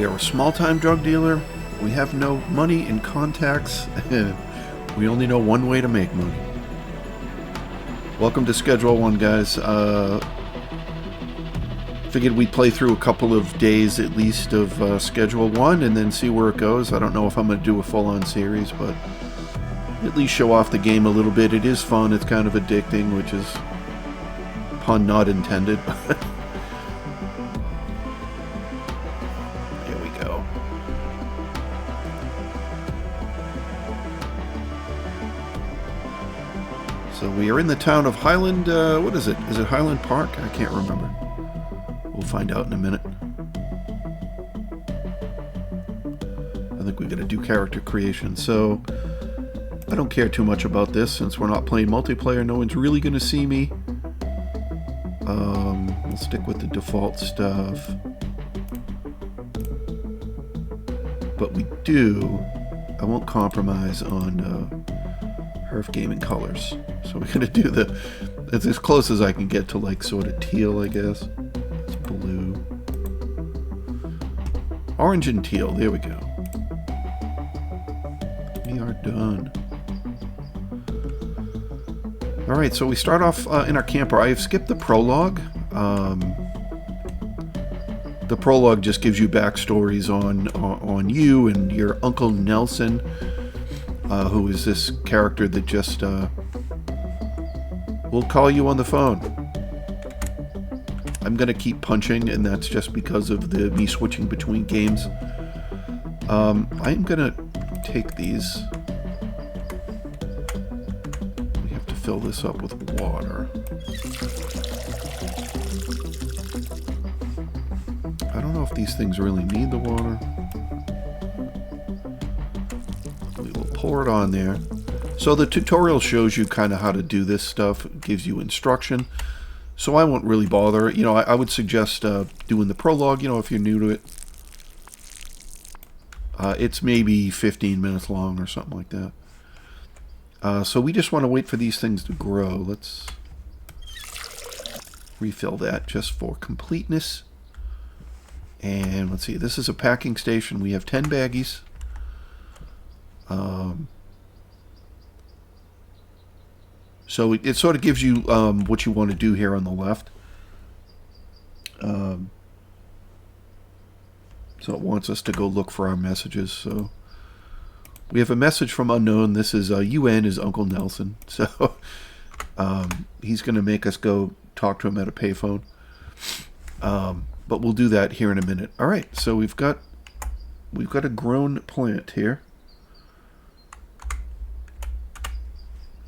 We are a small-time drug dealer. We have no money and contacts. We only know one way to make money. Welcome to Schedule 1, guys. Figured we'd play through a couple of days at least of Schedule 1 and then see where it goes. I don't know if I'm going to do a full-on series, but at least show off the game a little bit. It is fun. It's kind of addicting, which is pun not intended. Here we go. So we are in the town of Hyland. What is it? Is it Hyland Park? I can't remember. We'll find out in a minute. I think we got to do character creation. So I don't care too much about this since we're not playing multiplayer. No one's really going to see me. We'll stick with the default stuff. But we do. I won't compromise on Hrph gaming colors. So we're going to do it's as close as I can get to like sort of teal, I guess. It's blue. Orange and teal. There we go. We are done. Alright, so we start off in our camper. I have skipped the prologue. The prologue just gives you backstories on you and your Uncle Nelson, who is this character that just will call you on the phone. I'm going to keep punching, and that's just because of me switching between games. I'm going to take these. Fill this up with water. I don't know if these things really need the water. We will pour it on there. So the tutorial shows you kind of how to do this stuff. It gives you instruction. So I won't really bother. You know, I would suggest doing the prologue, you know, if you're new to it. It's maybe 15 minutes long or something like that. So we just want to wait for these things to grow. Let's refill that just for completeness. And let's see, this is a packing station. We have 10 baggies. So it sort of gives you what you want to do here on the left. So it wants us to go look for our messages. So we have a message from unknown. This is UN is Uncle Nelson. So he's going to make us go talk to him at a payphone. But we'll do that here in a minute. All right. So we've got a grown plant here.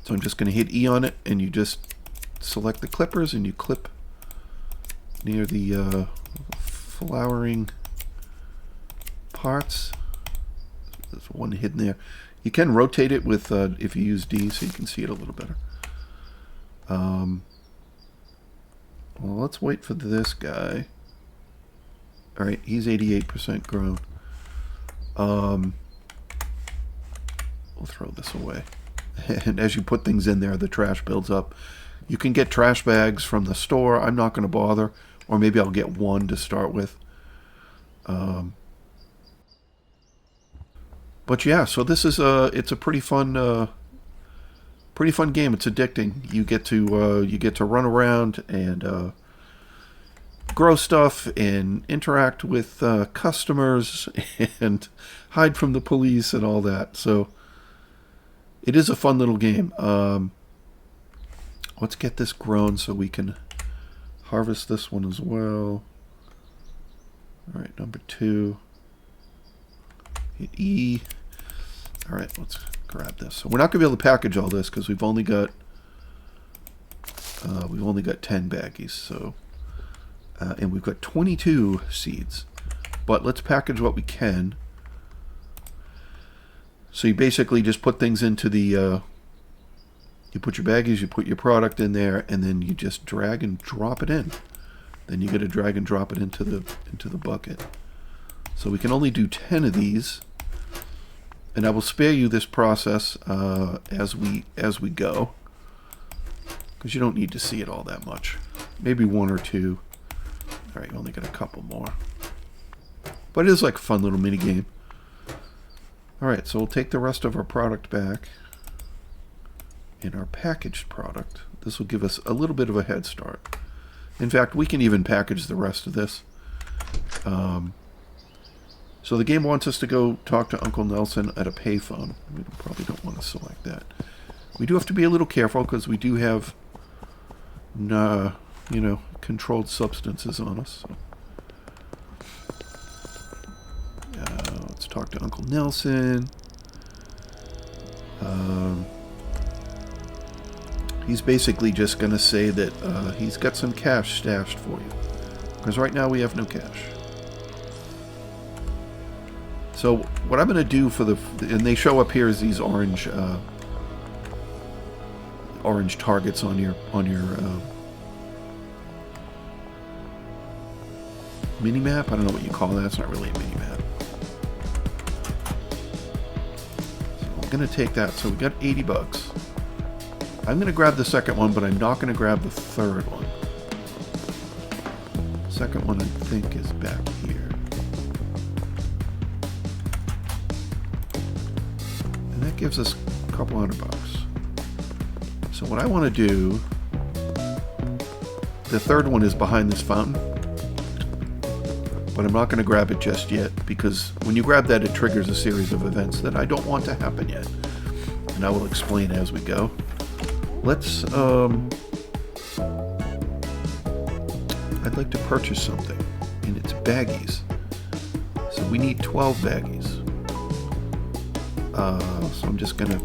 So I'm just going to hit E on it, and you just select the clippers, and you clip near the flowering parts. There's one hidden there. You can rotate it with if you use D, so you can see it a little better. Well, let's wait for this guy. All right, he's 88% grown. We'll throw this away. And as you put things in there, the trash builds up. You can get trash bags from the store. I'm not going to bother, or maybe I'll get one to start with. But yeah, so this is it's a pretty fun game. It's addicting. You get to run around and grow stuff and interact with customers and hide from the police and all that. So it is a fun little game. Let's get this grown so we can harvest this one as well. All right, number 2. Hit E. All right, let's grab this. So we're not going to be able to package all this because we've only got 10 baggies. So and we've got 22 seeds. But let's package what we can. So you basically just put things into the you put your baggies, you put your product in there, and then you just drag and drop it in. Then you got to drag and drop it into the bucket. So we can only do 10 of these, and I will spare you this process as we go, because you don't need to see it all that much. Maybe 1 or 2. All right, you only got a couple more. But it is like a fun little mini game. Alright, so we'll take the rest of our product back. In our packaged product. This will give us a little bit of a head start. In fact, we can even package the rest of this. So the game wants us to go talk to Uncle Nelson at a payphone. We probably don't want to select that. We do have to be a little careful because we do have, you know, controlled substances on us. So. Let's talk to Uncle Nelson. He's basically just going to say that he's got some cash stashed for you. Because right now we have no cash. So what I'm going to do for and they show up here as these orange orange targets on your mini map. I don't know what you call that. It's not really a mini map. So I'm going to take that. So we got 80 bucks. I'm going to grab the second one, but I'm not going to grab the third one. The second one I think is back here. And that gives us a couple $100. So what I want to do, the third one is behind this fountain, but I'm not going to grab it just yet because when you grab that, it triggers a series of events that I don't want to happen yet. And I will explain as we go. Let's, I'd like to purchase something, and it's baggies. So we need 12 baggies. So I'm just gonna,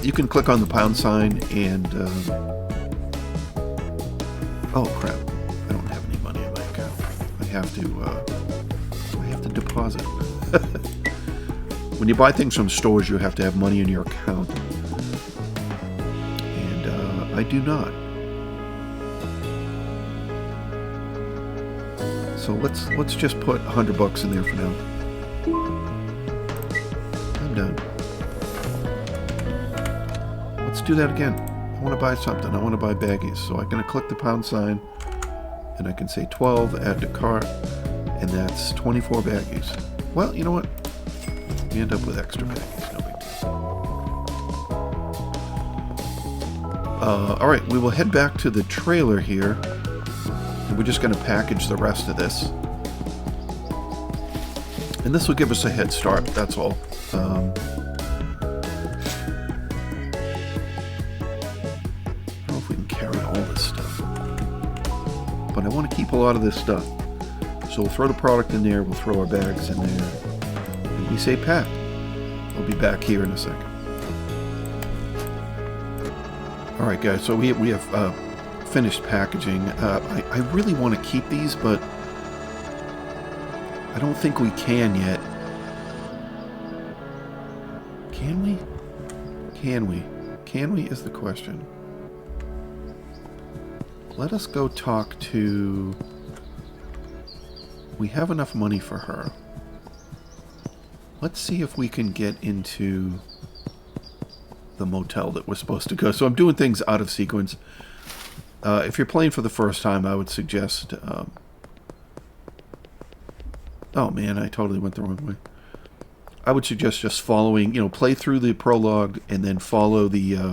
you can click on the pound sign and, oh crap, I don't have any money in my account. I have to deposit. When you buy things from stores, you have to have money in your account. I do not. So let's just put $100 in there for now. I'm done. Let's do that again. I want to buy something. I want to buy baggies. So I'm going to click the pound sign and I can say 12, add to cart, and that's 24 baggies. Well, you know what? We end up with extra baggies. No big deal. Alright, we will head back to the trailer here, and we're just going to package the rest of this. And this will give us a head start, that's all. I don't know if we can carry all this stuff, but I want to keep a lot of this stuff. So we'll throw the product in there, we'll throw our bags in there, and we say pack. We'll be back here in a second. Alright guys, so we have finished packaging. I really want to keep these, but I don't think we can yet. Can we? Can we? Can we is the question. Let us go talk to... We have enough money for her. Let's see if we can get into the motel that we're supposed to go. So I'm doing things out of sequence. If you're playing for the first time, I would suggest... oh man, I totally went the wrong way. I would suggest just following, play through the prologue and then follow the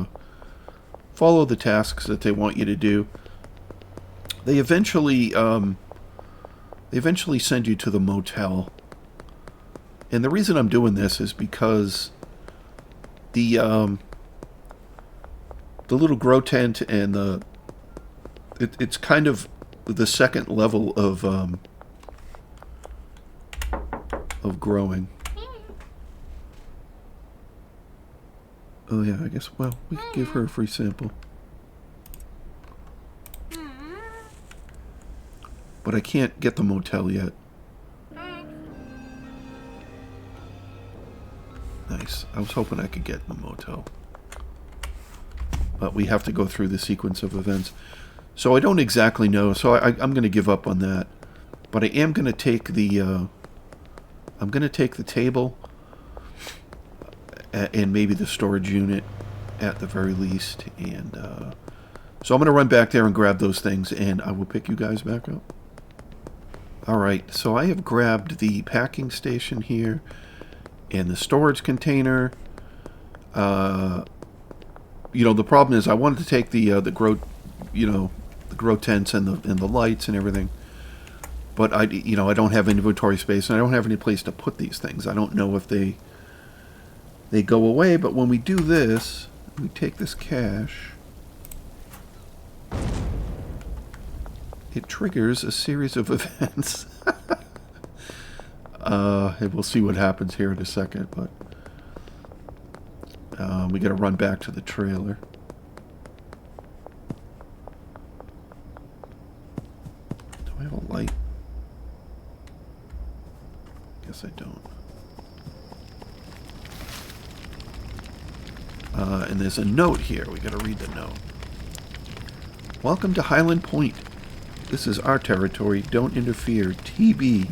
tasks that they want you to do. They eventually send you to the motel. And the reason I'm doing this is because the little grow tent and it's kind of the second level of growing. Oh yeah, I guess, well, we could give her a free sample. But I can't get the motel yet. Nice. I was hoping I could get the motel. But we have to go through the sequence of events. So I don't exactly know. So I'm going to give up on that. But I am going to take the... I'm going to take the table and maybe the storage unit at the very least. And so I'm going to run back there and grab those things, and I will pick you guys back up. Alright, so I have grabbed the packing station here and the storage container. You know, the problem is I wanted to take the grow, you know, the grow tents and the lights and everything, but I don't have inventory space and I don't have any place to put these things. I don't know if they go away, but when we do this, we take this cache, it triggers a series of events. And we'll see what happens here in a second, but we got to run back to the trailer. Do I have a light? Guess I don't. And there's a note here. We got to read the note. Welcome to Hyland Point. This is our territory. Don't interfere. TB.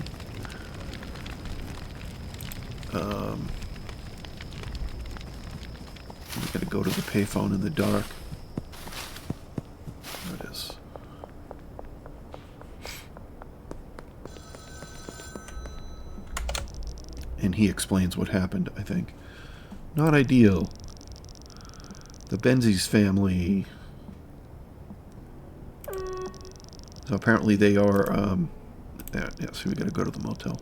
We got to go to the payphone in the dark. There it is. And he explains what happened, I think. Not ideal. The Benzies family. So apparently they are, yeah, so we gotta go to the motel.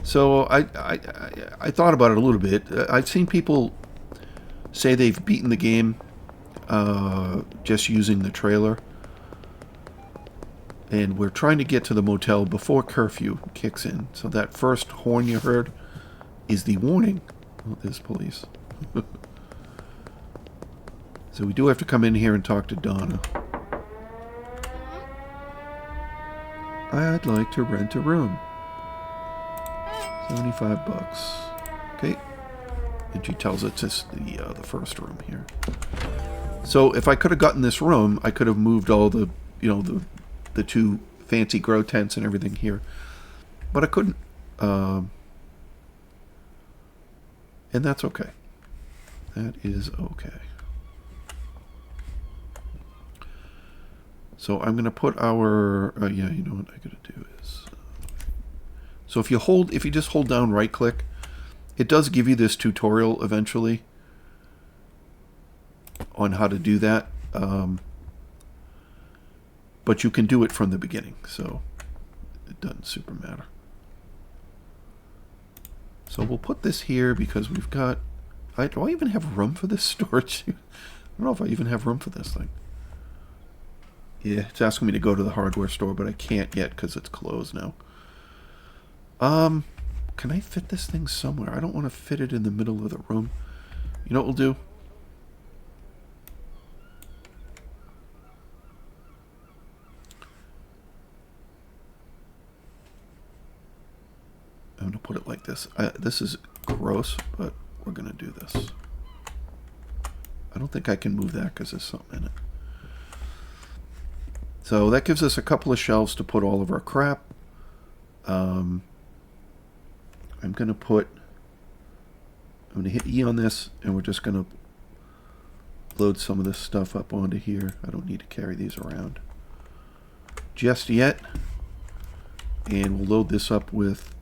So I thought about it a little bit. I've seen people say they've beaten the game just using the trailer. And we're trying to get to the motel before curfew kicks in. So that first horn you heard is the warning. Oh, there's police. So we do have to come in here and talk to Donna. I'd like to rent a room. $75. Okay. And she tells us it's the first room here. So if I could have gotten this room, I could have moved all the, you know, the two fancy grow tents and everything here. But I couldn't. And that's okay. That is okay. So I'm going to put our, yeah, you know what I got to do is, so if you just hold down right click, it does give you this tutorial eventually on how to do that. But you can do it from the beginning, so it doesn't super matter. So we'll put this here because we've got, do I even have room for this storage? I don't know if I even have room for this thing. Yeah, it's asking me to go to the hardware store, but I can't yet because it's closed now. Can I fit this thing somewhere? I don't want to fit it in the middle of the room. You know what we'll do? I'm going to put it like this. This is gross, but we're going to do this. I don't think I can move that because there's something in it. So that gives us a couple of shelves to put all of our crap. I'm going to hit E on this, and we're just going to load some of this stuff up onto here. I don't need to carry these around just yet. And we'll load this up with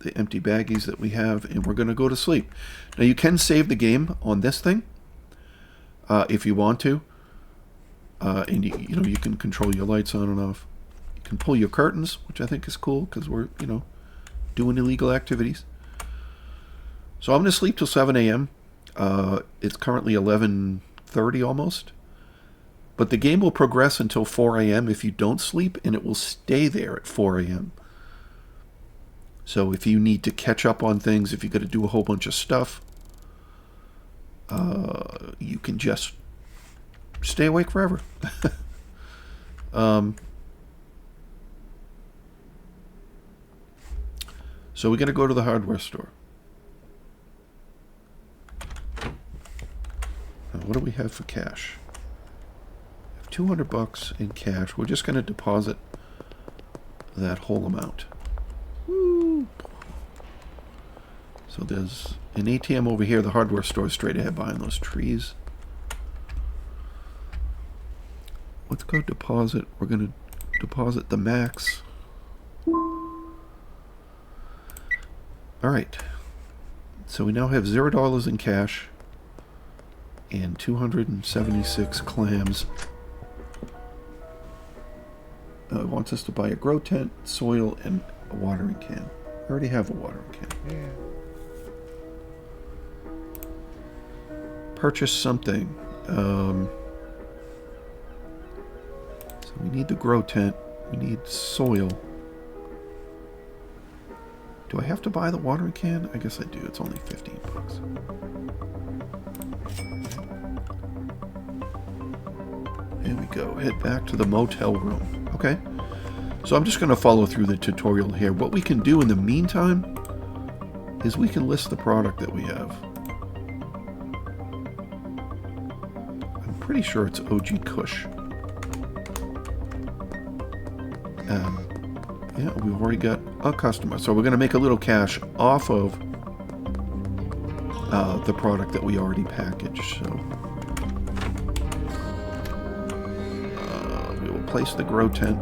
the empty baggies that we have, and we're going to go to sleep. Now you can save the game on this thing if you want to. And you know, you can control your lights on and off. You can pull your curtains, which I think is cool because we're, you know, doing illegal activities. So I'm going to sleep till 7 a.m. It's currently 11:30 almost. But the game will progress until 4 a.m. if you don't sleep, and it will stay there at 4 a.m. So if you need to catch up on things, if you got to do a whole bunch of stuff, you can just stay awake forever. So we're going to go to the hardware store. Now, what do we have for cash? We have $200 in cash. We're just going to deposit that whole amount. Woo. So there's an ATM over here. The hardware store is straight ahead behind those trees. let's go deposit. We're going to deposit the max. Alright. So we now have $0 in cash and 276 clams. It wants us to buy a grow tent, soil, and a watering can. I already have a watering can. Yeah. Purchase something. So we need the grow tent. We need soil. Do I have to buy the watering can? I guess I do. It's only 15 bucks. There we go. Head back to the motel room. Okay. So I'm just going to follow through the tutorial here. What we can do in the meantime is we can list the product that we have. I'm pretty sure it's OG Kush. Yeah, we've already got a customer. So we're going to make a little cash off of the product that we already packaged. So we will place the grow tent.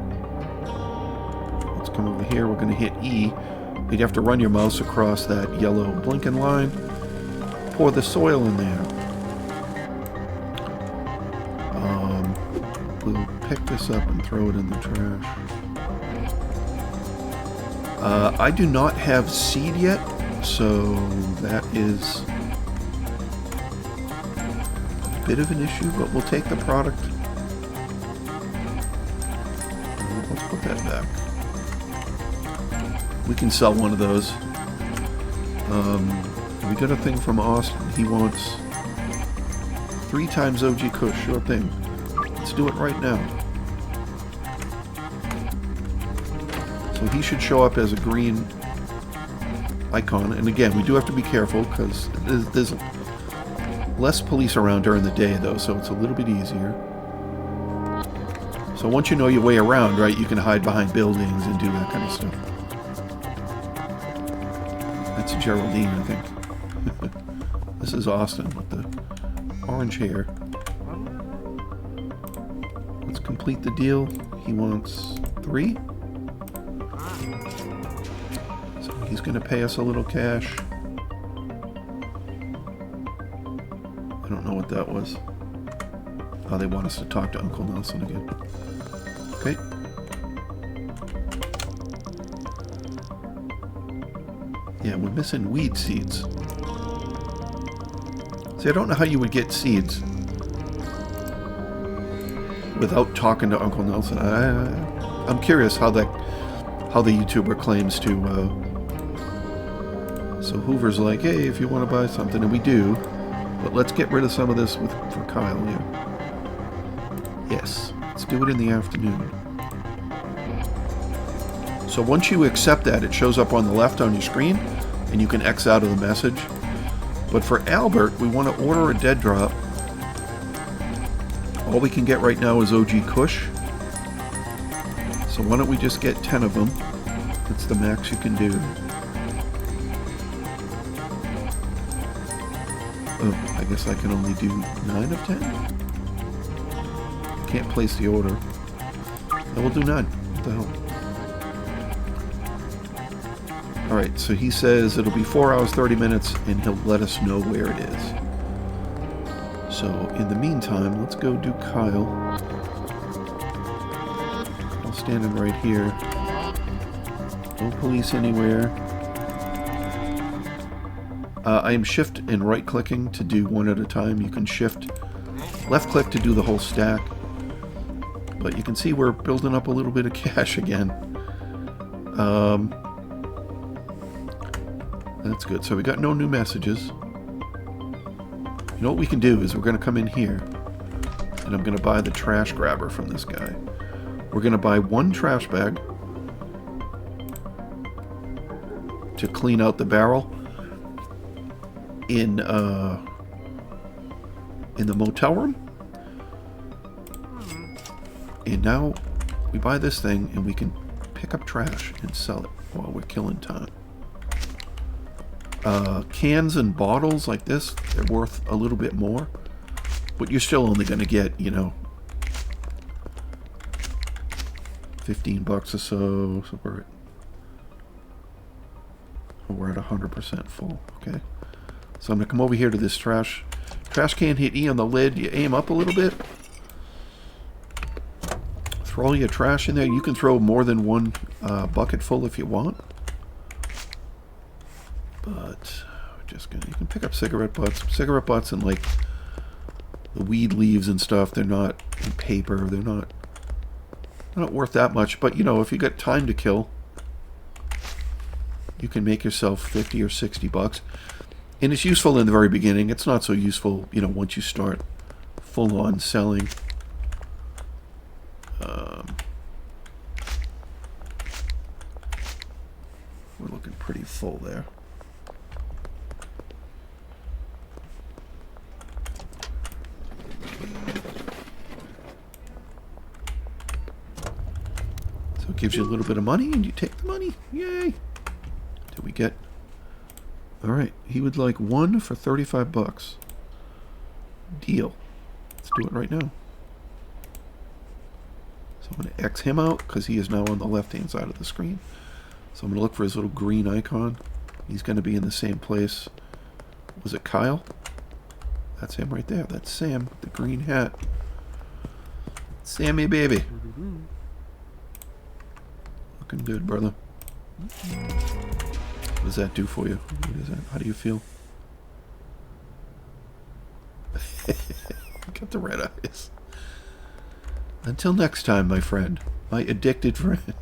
Let's come over here. We're going to hit E. You'd have to run your mouse across that yellow blinking line. Pour the soil in there. We'll pick this up and throw it in the trash. I do not have seed yet, so that is a bit of an issue, but we'll take the product. Let's put that back. We can sell one of those. We got a thing from Austin. He wants 3 times OG Kush. Sure thing. Let's do it right now. So he should show up as a green icon. And again, we do have to be careful because there's less police around during the day, though, so it's a little bit easier. So once you know your way around, right, you can hide behind buildings and do that kind of stuff. That's Geraldine, I think. This is Austin with the orange hair. Let's complete the deal. He wants 3. So he's going to pay us a little cash. I don't know what that was. Oh, they want us to talk to Uncle Nelson again. Okay. Yeah, we're missing weed seeds. See, I don't know how you would get seeds without talking to Uncle Nelson. I'm curious how the YouTuber claims to. So Hoover's like, hey, if you want to buy something, and we do, but let's get rid of some of this for Kyle here. Yes, let's do it in the afternoon. So once you accept that, it shows up on the left on your screen, and you can X out of the message. But for Albert, we want to order a dead drop. All we can get right now is OG Kush. So why don't we just get 10 of them? That's the max you can do. Oh, I guess I can only do 9 of 10? Can't place the order. I will do 9. What the hell? Alright, so he says it'll be 4 hours, 30 minutes, and he'll let us know where it is. So, in the meantime, let's go do Kyle. Kyle's standing right here. No police anywhere. I am shift and right clicking to do one at a time. You can shift left click to do the whole stack. But you can see we're building up a little bit of cash again. That's good. So we got no new messages. You know what we can do is we're going to come in here and I'm going to buy the trash grabber from this guy. We're going to buy 1 trash bag to clean out the barrel in the motel room. And now we buy this thing and we can pick up trash and sell it while we're killing time. Cans and bottles like this, they're worth a little bit more, but you're still only going to get, you know, $15 or so. So we're at 100% full. Okay. So I'm going to come over here to this trash can, hit E on the lid. You aim up a little bit. Throw all your trash in there. You can throw more than one bucket full if you want. But we're just going to... You can pick up cigarette butts. Cigarette butts and like the weed leaves and stuff. They're not in paper. They're not worth that much. But, you know, if you got time to kill, you can make yourself 50 or 60 bucks. And it's useful in the very beginning. It's not so useful, you know, once you start full-on selling. We're looking pretty full there. So it gives you a little bit of money, and you take the money. Yay! Did we get... All right, he would like one for 35 bucks. Deal. Let's do it right now. So I'm going to X him out because he is now on the left-hand side of the screen. So I'm going to look for his little green icon. He's going to be in the same place. Was it Kyle? That's him right there. That's Sam, the green hat. Sammy, baby. Looking good, brother. What does that do for you? What is that? How do you feel? Got the red eyes. Until next time, my friend. My addicted friend.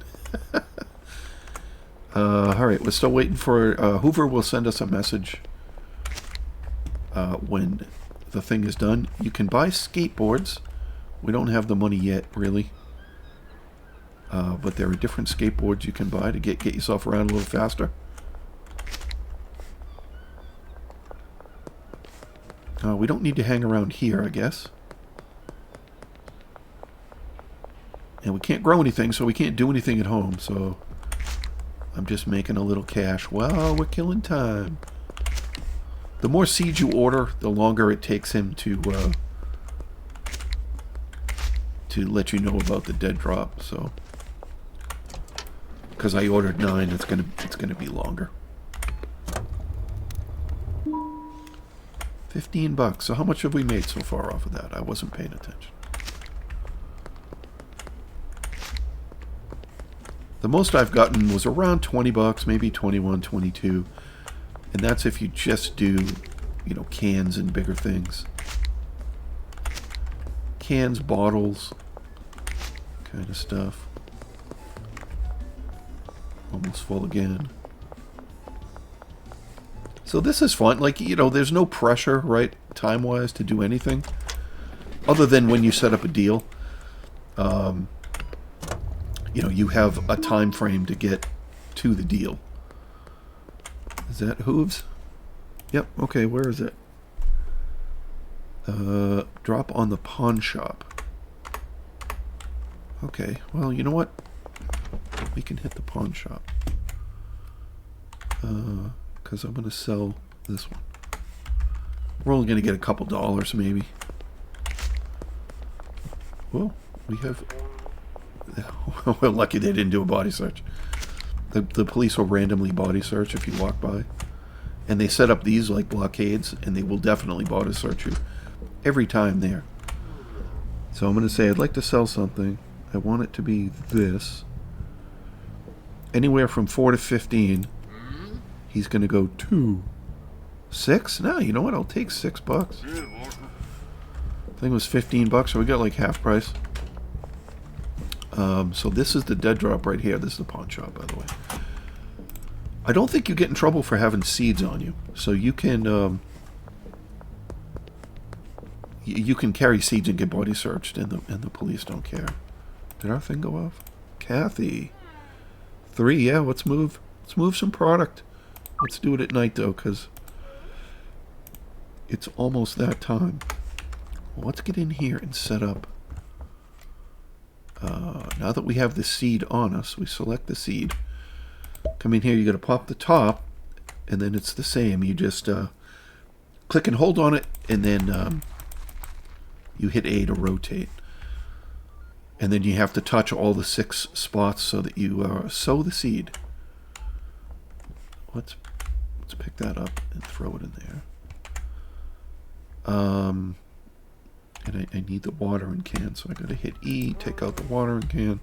Alright, we're still waiting for... Hoover will send us a message when the thing is done. You can buy skateboards. We don't have the money yet, really. But there are different skateboards you can buy to get yourself around a little faster. We don't need to hang around here, I guess. And we can't grow anything, so we can't do anything at home, so... I'm just making a little cash. Wow, we're killing time. The more seeds you order, the longer it takes him to let you know about the dead drop, so... Because I ordered 9, it's gonna be longer. 15 bucks. So how much have we made so far off of that? I wasn't paying attention. The most I've gotten was around 20 bucks, maybe 21, 22. And that's if you just do, you know, cans and bigger things. Cans, bottles, kind of stuff. Almost full again. So this is fun. Like, you know, there's no pressure, right, time-wise, to do anything. Other than when you set up a deal. You know, you have a time frame to get to the deal. Is that hooves? Yep, okay, where is it? Drop on the pawn shop. Okay, well, you know what? We can hit the pawn shop. Because I'm going to sell this one. We're only going to get a couple dollars, maybe. Well, we have... We're lucky they didn't do a body search. The police will randomly body search if you walk by. And they set up these like blockades, and they will definitely body search you every time there. So I'm going to say I'd like to sell something. I want it to be this. Anywhere from 4 to 15. He's going to go 2. 6? No, you know what? I'll take 6 bucks. I think it was 15 bucks, so we got like half price. So this is the dead drop right here. This is the pawn shop, by the way. I don't think you get in trouble for having seeds on you. So you can you can carry seeds and get body searched, and the police don't care. Did our thing go off? Kathy. 3, yeah, let's move some product. Let's do it at night, though, because it's almost that time. Well, let's get in here and set up. Now that we have the seed on us, we select the seed. Come in here, you got to pop the top, and then it's the same. You just click and hold on it, and then you hit A to rotate. And then you have to touch all the 6 spots so that you sow the seed. Let's pick that up and throw it in there. And I need the watering can, so I gotta hit E, take out the watering can.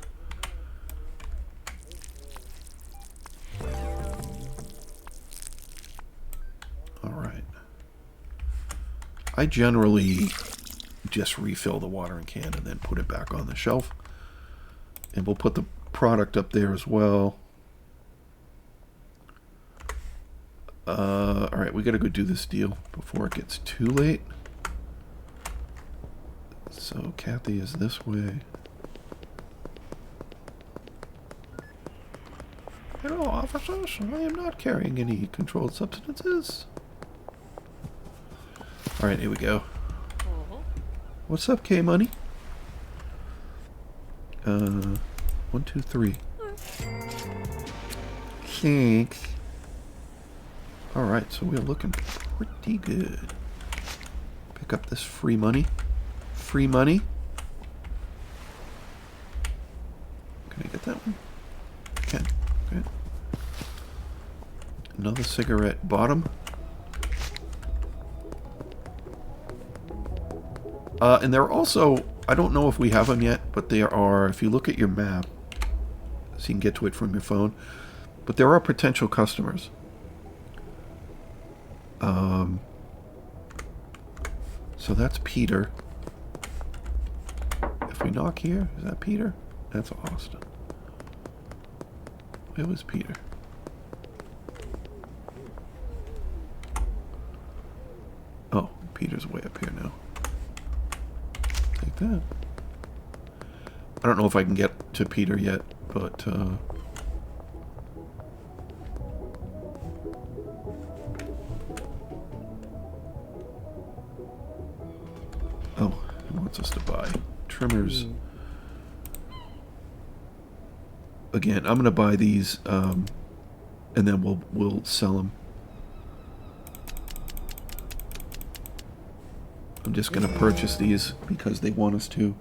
Alright. I generally just refill the watering can and then put it back on the shelf. And we'll put the product up there as well. Alright, we gotta go do this deal before it gets too late. So Kathy is this way. Hello, officers. I am not carrying any controlled substances. Alright, here we go. What's up, K-Money? 1, 2, 3. Thanks. Alright, so we're looking pretty good. Pick up this free money. Free money. Can I get that one? I can. Okay. Another cigarette bottom. And there are also, I don't know if we have them yet, but there are, if you look at your map, so you can get to it from your phone, but there are potential customers. So that's Peter. If we knock here, is that Peter? That's Austin. It was Peter. Oh, Peter's way up here now. Take that. I don't know if I can get to Peter yet, but oh, he wants us to buy trimmers. Again, I'm gonna buy these, and then we'll sell them. I'm just gonna purchase these because they want us to.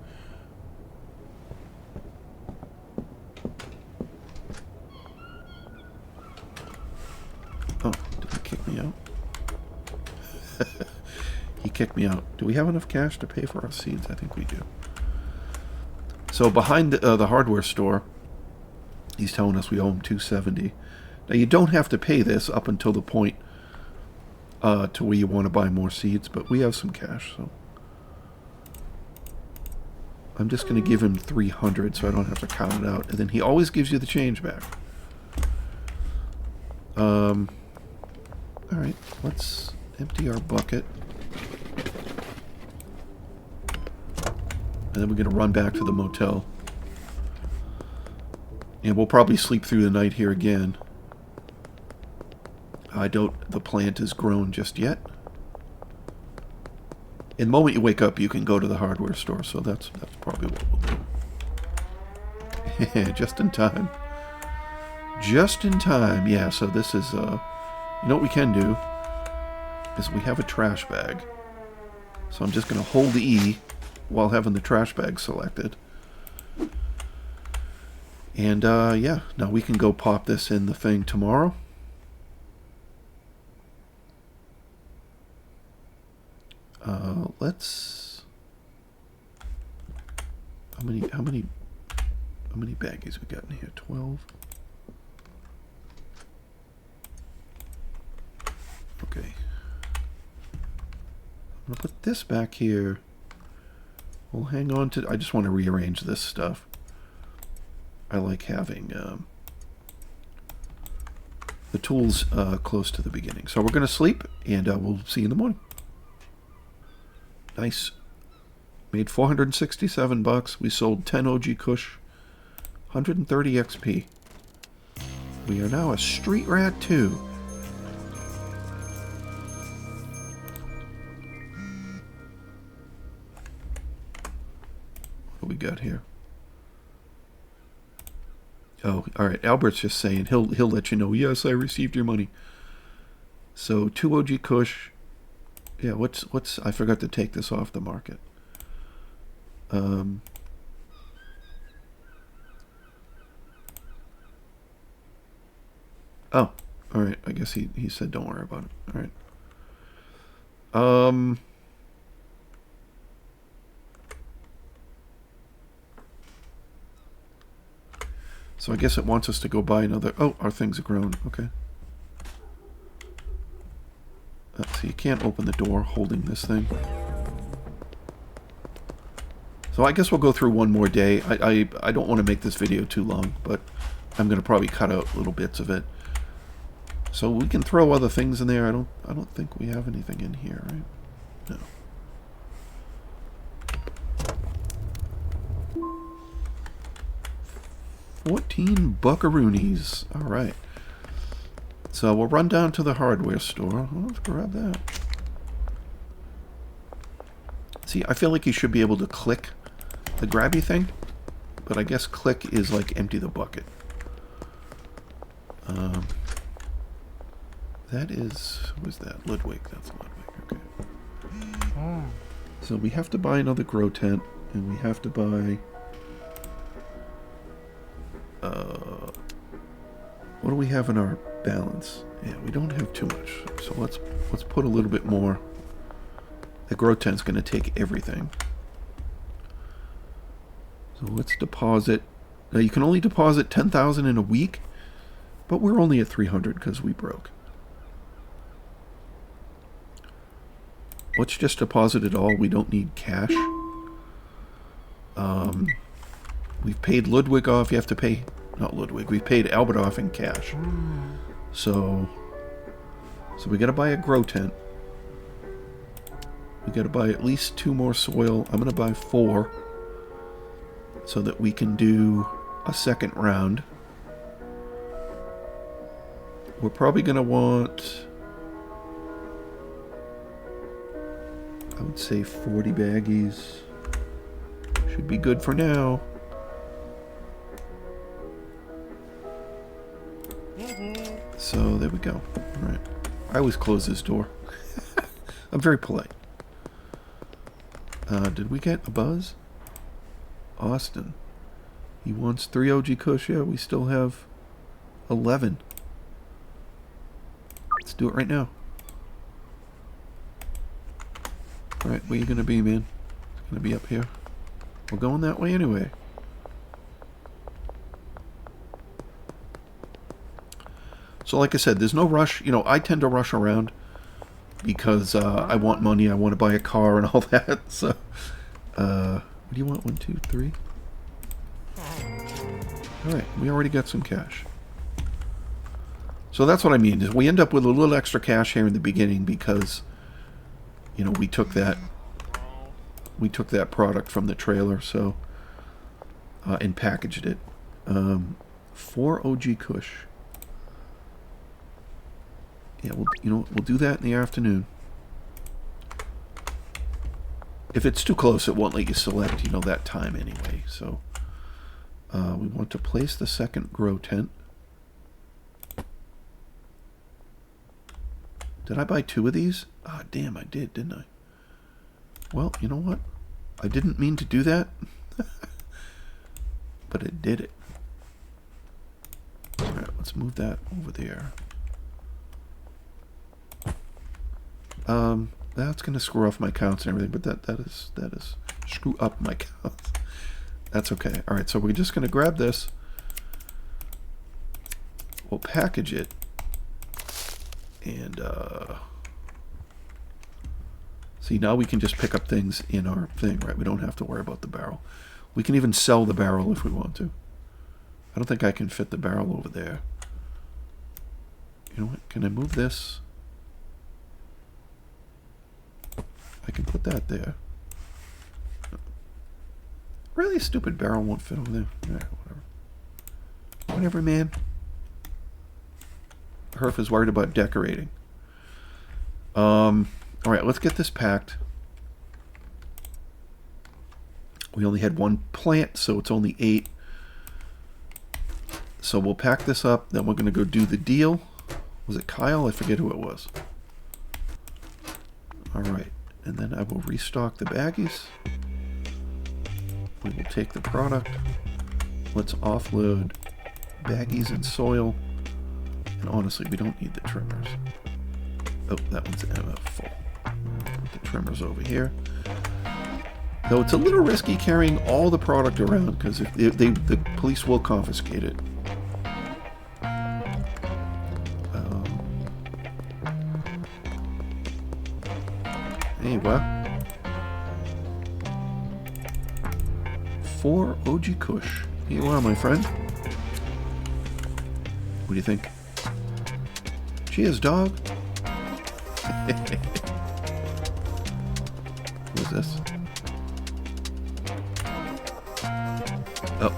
Oh, did he kick me out? He kicked me out. Do we have enough cash to pay for our seeds? I think we do. So behind the hardware store, he's telling us we owe him $270. Now you don't have to pay this up until the point to where you want to buy more seeds, but we have some cash, so I'm just going to give him 300 so I don't have to count it out, and then he always gives you the change back. All right, let's empty our bucket, and then we're going to run back to the motel. And we'll probably sleep through the night here again. I doubt the plant is grown just yet. In the moment you wake up, you can go to the hardware store, so that's probably what we'll do. Just in time. Just in time, yeah, so this is, you know what we can do? Is we have a trash bag. So I'm just going to hold E while having the trash bag selected. And, yeah, now we can go pop this in the thing tomorrow. Let's... How many baggies we got in here? 12? Okay. I'm gonna put this back here. We'll hang on to... I just want to rearrange this stuff. I like having the tools close to the beginning. So we're going to sleep, and we'll see you in the morning. Nice. Made 467 bucks. We sold 10 OG Kush, 130 XP. We are now a street rat too. What do we got here? Oh, all right. Albert's just saying he'll let you know. Yes, I received your money. So 2 OG Kush. Yeah, what's I forgot to take this off the market. Oh, all right. I guess he said don't worry about it. All right. So I guess it wants us to go buy another... Oh, our things have grown. Okay. So you can't open the door holding this thing. So I guess we'll go through one more day. I don't want to make this video too long, but I'm going to probably cut out little bits of it. So we can throw other things in there. I don't think we have anything in here, right? No. $14 buckaroonies. All right. So we'll run down to the hardware store. Let's grab that. See, I feel like you should be able to click the grabby thing, but I guess click is like empty the bucket. That is, who is that? Ludwig. That's Ludwig. Okay. So we have to buy another grow tent, and we have to buy. What do we have in our balance? Yeah, we don't have too much. So let's put a little bit more. The grow tent's going to take everything. So let's deposit. Now you can only deposit 10,000 in a week, but we're only at 300 because we broke. Let's just deposit it all. We don't need cash. We've paid Ludwig off. You have to pay, not Ludwig. We've paid Albert off in cash. So we got to buy a grow tent. We got to buy at least 2 more soil. I'm going to buy 4 so that we can do a second round. We're probably going to want, I would say 40 baggies. Should be good for now. So there we go. All right. I always close this door. I'm very polite. Did we get a buzz? Austin. He wants 3 OG Kush. Yeah, we still have 11. Let's do it right now. Alright, where you gonna be, man? It's gonna be up here. We're going that way anyway. So like I said, there's no rush. You know, I tend to rush around because I want money, I want to buy a car and all that. So, what do you want? 1, 2, 3? Alright, we already got some cash. So that's what I mean, is we end up with a little extra cash here in the beginning because, you know, we took that product from the trailer, so, and packaged it. 4 OG Kush. Yeah, we'll do that in the afternoon. If it's too close, it won't let you select, you know, that time anyway. So we want to place the second grow tent. Did I buy 2 of these? Ah, damn, I did, didn't I? Well, you know what? I didn't mean to do that, but it did it. All right, let's move that over there. That's gonna screw off my counts and everything, but that is screw up my counts. That's okay. All right, so we're just gonna grab this. We'll package it, and see, now we can just pick up things in our thing, right? We don't have to worry about the barrel. We can even sell the barrel if we want to. I don't think I can fit the barrel over there. You know what? Can I move this? I can put that there. Really, a stupid barrel won't fit over there. Yeah, whatever. Whatever, man. Hrph is worried about decorating. Alright, let's get this packed. We only had 1 plant, so it's only 8. So we'll pack this up, then we're going to go do the deal. Was it Kyle? I forget who it was. Alright. And then I will restock the baggies. We will take the product. Let's offload baggies and soil. And honestly, we don't need the trimmers. Oh, that one's full. Put the trimmers over here. Though it's a little risky carrying all the product around because if the police will confiscate it. Anyway. 4 OG Kush. Here you are, my friend. What do you think? Cheers, dog. Who's this? Oh,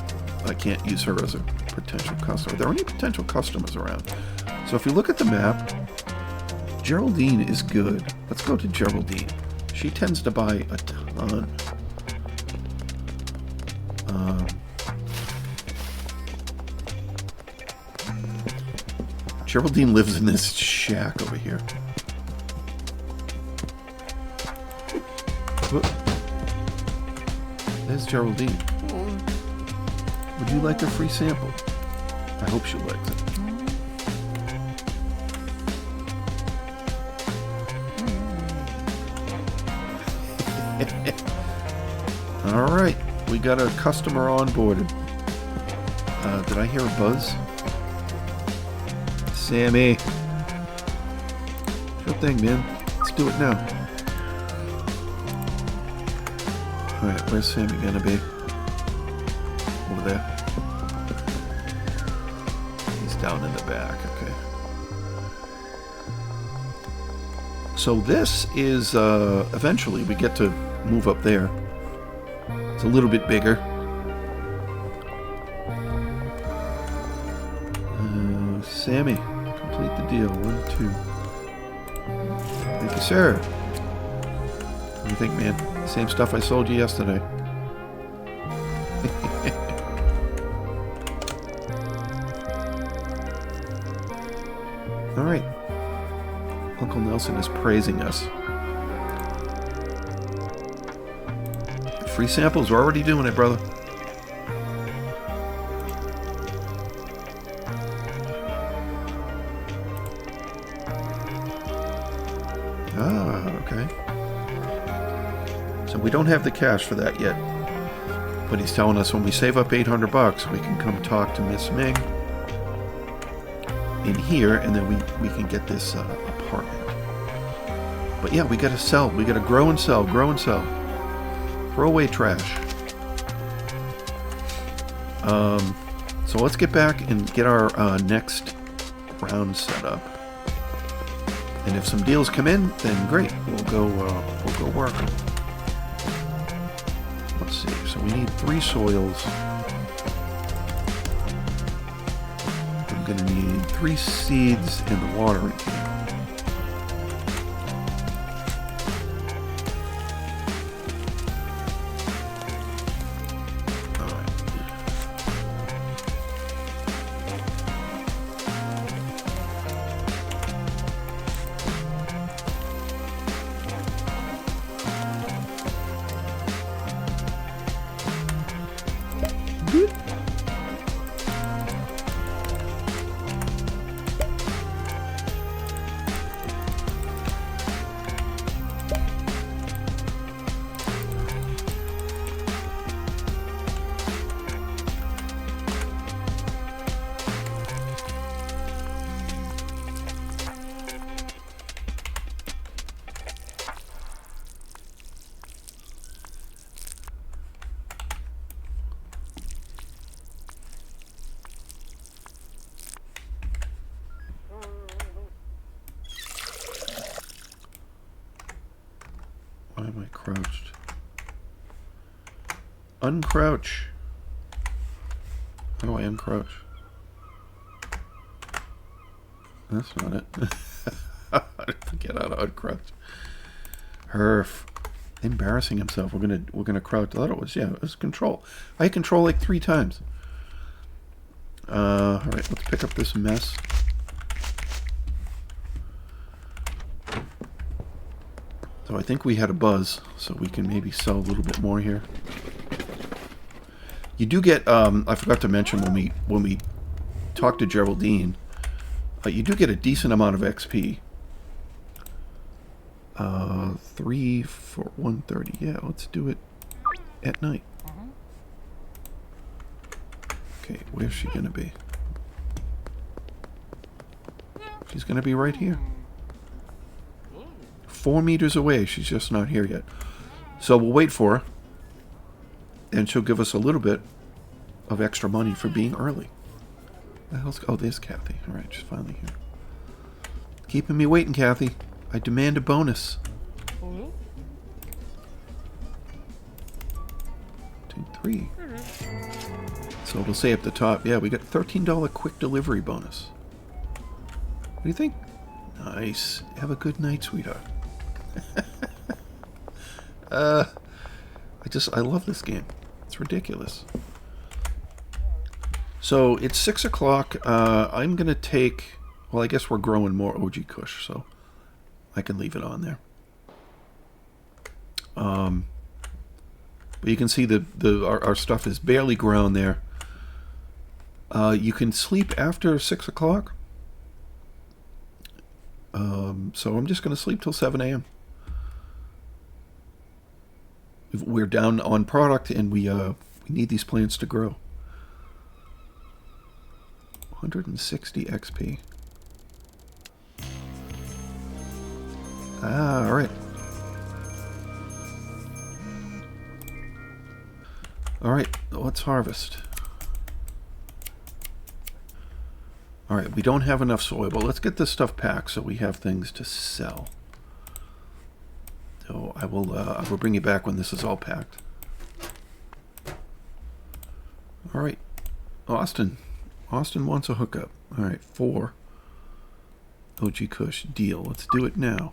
I can't use her as a potential customer. Are there any potential customers around? So if you look at the map, Geraldine is good. Let's go to Geraldine. She tends to buy a ton. Geraldine lives in this shack over here. Whoop. There's Geraldine. Would you like a free sample? I hope she likes it. Alright, we got a customer onboarded. Did I hear a buzz? Sammy. Sure thing, man. Let's do it now. Alright, where's Sammy gonna be? Over there. He's down in the back, okay. So this is, eventually we get to move up there. It's a little bit bigger. Sammy, complete the deal. 1, 2. Thank you, sir. What do you think, man? Same stuff I sold you yesterday. Alright. Uncle Nelson is praising us. Free samples, we're already doing it, brother. Ah, okay. So we don't have the cash for that yet. But he's telling us when we save up $800, we can come talk to Miss Ming in here, and then we can get this apartment. But yeah, we gotta sell. We gotta grow and sell, grow and sell. Throw away trash. So let's get back and get our next round set up. And if some deals come in, then great. We'll go work. Let's see. So we need 3 soils. I'm gonna need 3 seeds in the watering can. Why am I crouched? Uncrouch. How do I uncrouch? That's not it. I forget how to uncrouch. Hrph. Embarrassing himself. We're gonna crouch. I thought it was control. I control like 3 times. Alright, let's pick up this mess. So I think we had a buzz, so we can maybe sell a little bit more here. You do get, I forgot to mention when we talk to Geraldine, You do get a decent amount of XP. 3 for 130. Yeah, let's do it at night. Okay, where's she gonna be? She's gonna be right here. 4 meters away. She's just not here yet. So we'll wait for her. And she'll give us a little bit of extra money for being early. The hell's... Oh, there's Kathy. Alright, she's finally here. Keeping me waiting, Kathy. I demand a bonus. 2, 3. So it'll say up the top, yeah, we got $13 quick delivery bonus. What do you think? Nice. Have a good night, sweetheart. I love this game. It's ridiculous. So it's 6 o'clock. I'm gonna take. Well, I guess we're growing more OG Kush, so I can leave it on there. But you can see our stuff is barely grown there. You can sleep after 6 o'clock. So I'm just gonna sleep till 7 a.m. We're down on product, and we need these plants to grow. 160 XP. All right. All right, let's harvest. All right, we don't have enough soil, but let's get this stuff packed so we have things to sell. So I will bring you back when this is all packed. All right, Austin. Austin wants a hookup. All right, 4. OG Kush deal. Let's do it now.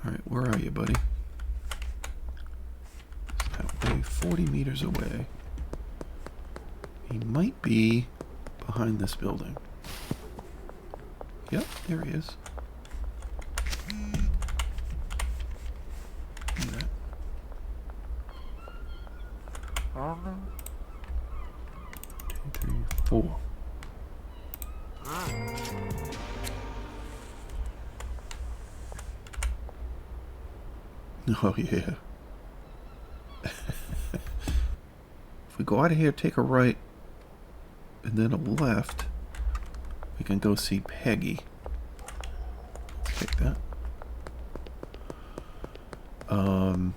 All right, where are you, buddy? That way, 40 meters away. He might be behind this building. Yep, there he is. Look at that. 2, 3, 4. Oh yeah. If we go out of here, take a right, and then a left, we can go see Peggy. Let's take that. So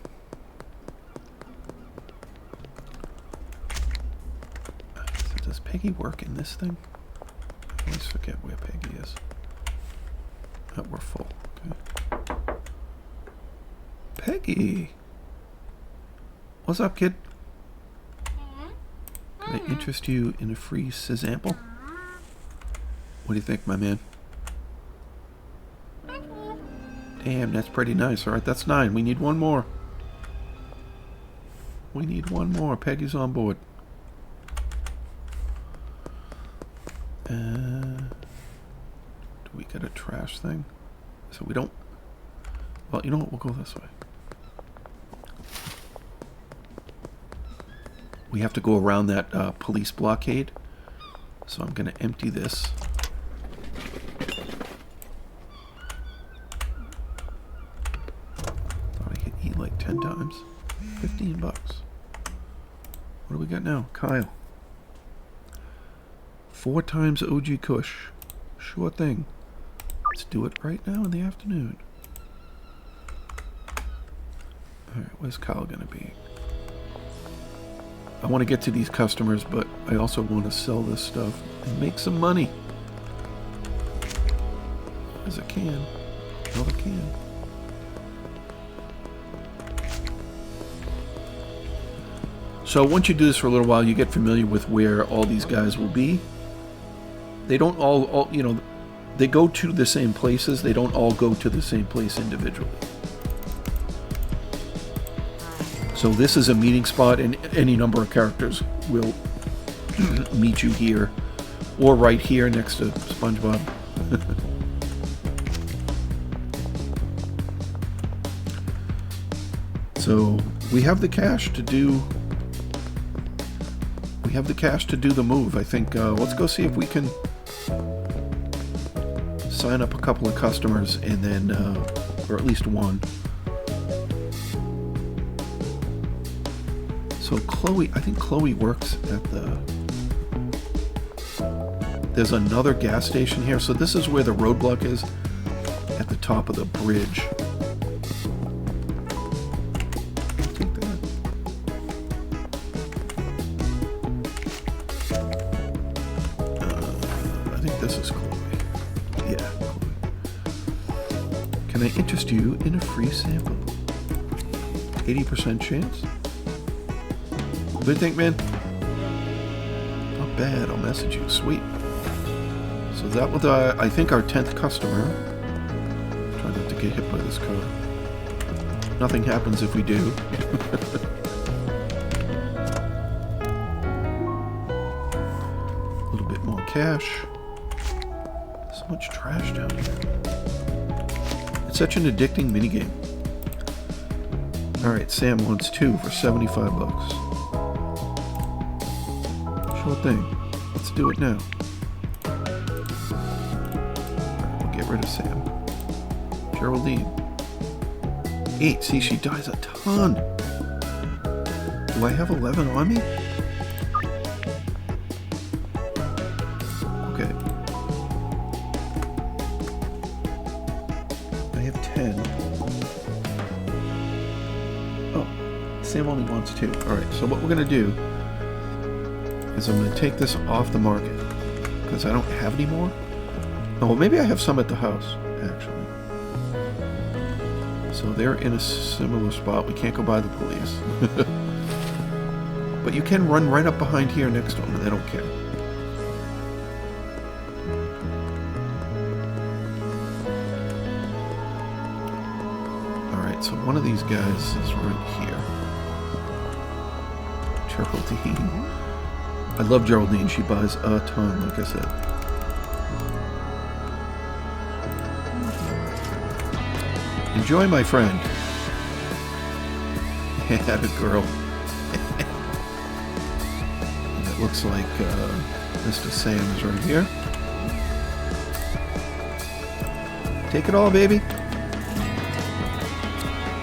does Peggy work in this thing? I always forget where Peggy is. Oh, we're full. Okay. Peggy! What's up, kid? Can I interest you in a free sample? What do you think, my man? Damn, that's pretty nice. Alright, that's 9. We need one more. We need one more. Peggy's on board. Do we get a trash thing? So we don't... Well, you know what? We'll go this way. We have to go around that police blockade. So I'm going to empty this. Thought I could eat like 10 times. 15 bucks. What do we got now? Kyle. 4 times OG Kush. Sure thing. Let's do it right now in the afternoon. Alright, where's Kyle gonna be? I want to get to these customers, but I also want to sell this stuff and make some money. As I can. Well, I can. So once you do this for a little while, you get familiar with where all these guys will be. They don't all you know, they go to the same places. They don't all go to the same place individually. So this is a meeting spot, and any number of characters will meet you here, or right here next to SpongeBob. So we have the cash to do. We have the cash to do the move. I think. Let's go see if we can sign up a couple of customers, and then, or at least one. So Chloe, I think Chloe works at the... There's another gas station here. So this is where the roadblock is, at the top of the bridge. Take that. I think this is Chloe. Yeah, Chloe. Can I interest you in a free sample? 80% chance? What do you think, man? Not bad. I'll message you. Sweet. So that was, I think, our 10th customer. Try not to get hit by this car. Nothing happens if we do. A little bit more cash. So much trash down here. It's such an addicting minigame. Alright, Sam wants 2 for 75 bucks. Sure thing. Let's do it now. We'll get rid of Sam. Geraldine. 8. See, she dies a ton. Do I have 11 on me? Okay. I have 10. Oh, Sam only wants 2. Alright, so what we're going to do is I'm going to take this off the market because I don't have any more. Oh, well, maybe I have some at the house, actually. So they're in a similar spot. We can't go by the police. But you can run right up behind here next to them, and they don't care. Alright, so one of these guys is right here. Geraldine. I love Geraldine. She buys a ton, like I said. Enjoy, my friend. Had a girl. And it looks like Mr. Sam is right here. Take it all, baby.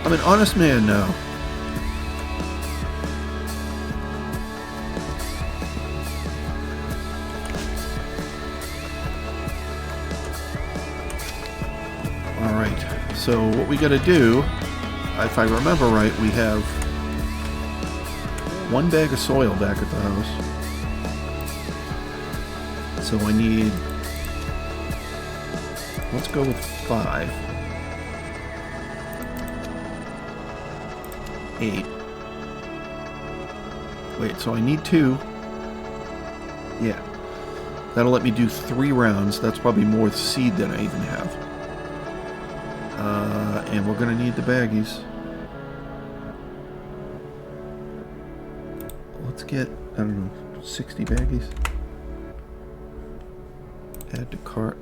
I'm an honest man now. So what we got to do, if I remember right, we have 1 bag of soil back at the house. So I need, let's go with 5. 8. Wait, so I need 2. Yeah. That'll let me do 3 rounds. That's probably more seed than I even have. And we're going to need the baggies. Let's get, I don't know, 60 baggies. Add to cart.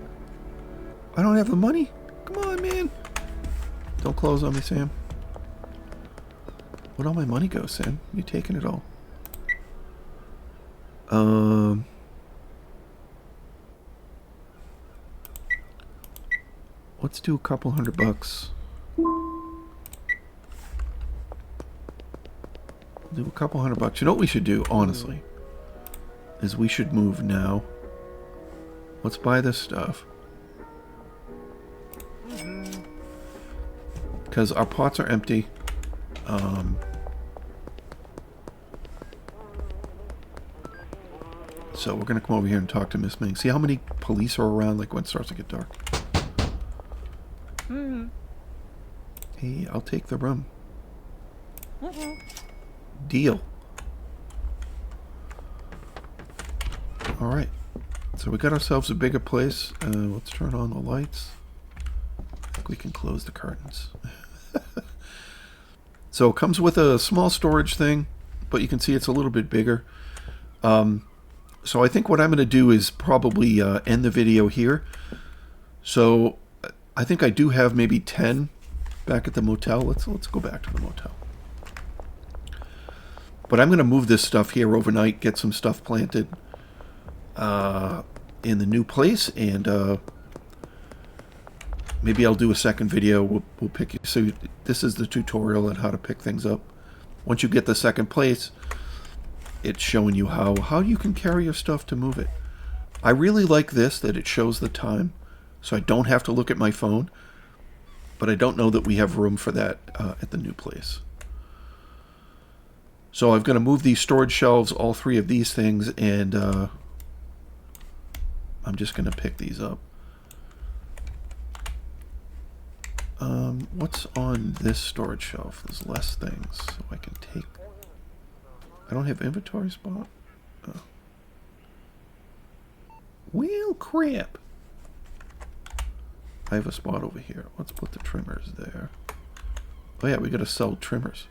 I don't have the money. Come on, man. Don't close on me, Sam. Where'd all my money go, Sam? You're taking it all. Let's do a couple $100. Do a couple $100. You know what we should do, honestly, is we should move now. Let's buy this stuff. Because our pots are empty. So we're going to come over here and talk to Miss Ming. See how many police are around, like when it starts to get dark. Hey, I'll take the room. Deal. Alright. So we got ourselves a bigger place. Let's turn on the lights. I think we can close the curtains. So it comes with a small storage thing, but you can see it's a little bit bigger. So I think what I'm going to do is probably end the video here. So I think I do have maybe 10 back at the motel. Let's go back to the motel. But I'm going to move this stuff here overnight, get some stuff planted in the new place, and maybe I'll do a second video. We'll pick you. So this is the tutorial on how to pick things up. Once you get the second place, it's showing you how you can carry your stuff to move it. I really like this, that it shows the time, so I don't have to look at my phone. But I don't know that we have room for that at the new place. So I'm going to move these storage shelves, all three of these things, and I'm just going to pick these up. What's on this storage shelf? There's less things, so I can take... I don't have inventory spot? Oh. Well, crap. I have a spot over here. Let's put the trimmers there. Oh yeah, we got to sell trimmers.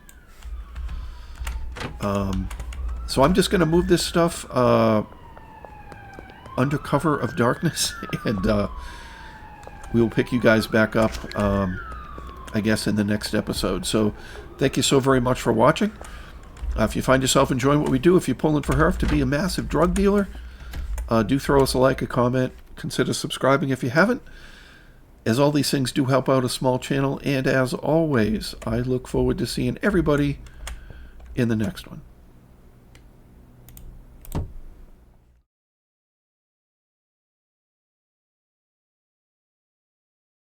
So I'm just going to move this stuff under cover of darkness, and we'll pick you guys back up, I guess, in the next episode. So thank you so very much for watching. If you find yourself enjoying what we do, if you're pulling for Hrph to be a massive drug dealer, do throw us a like, a comment, consider subscribing if you haven't, as all these things do help out a small channel. And as always, I look forward to seeing everybody in the next one.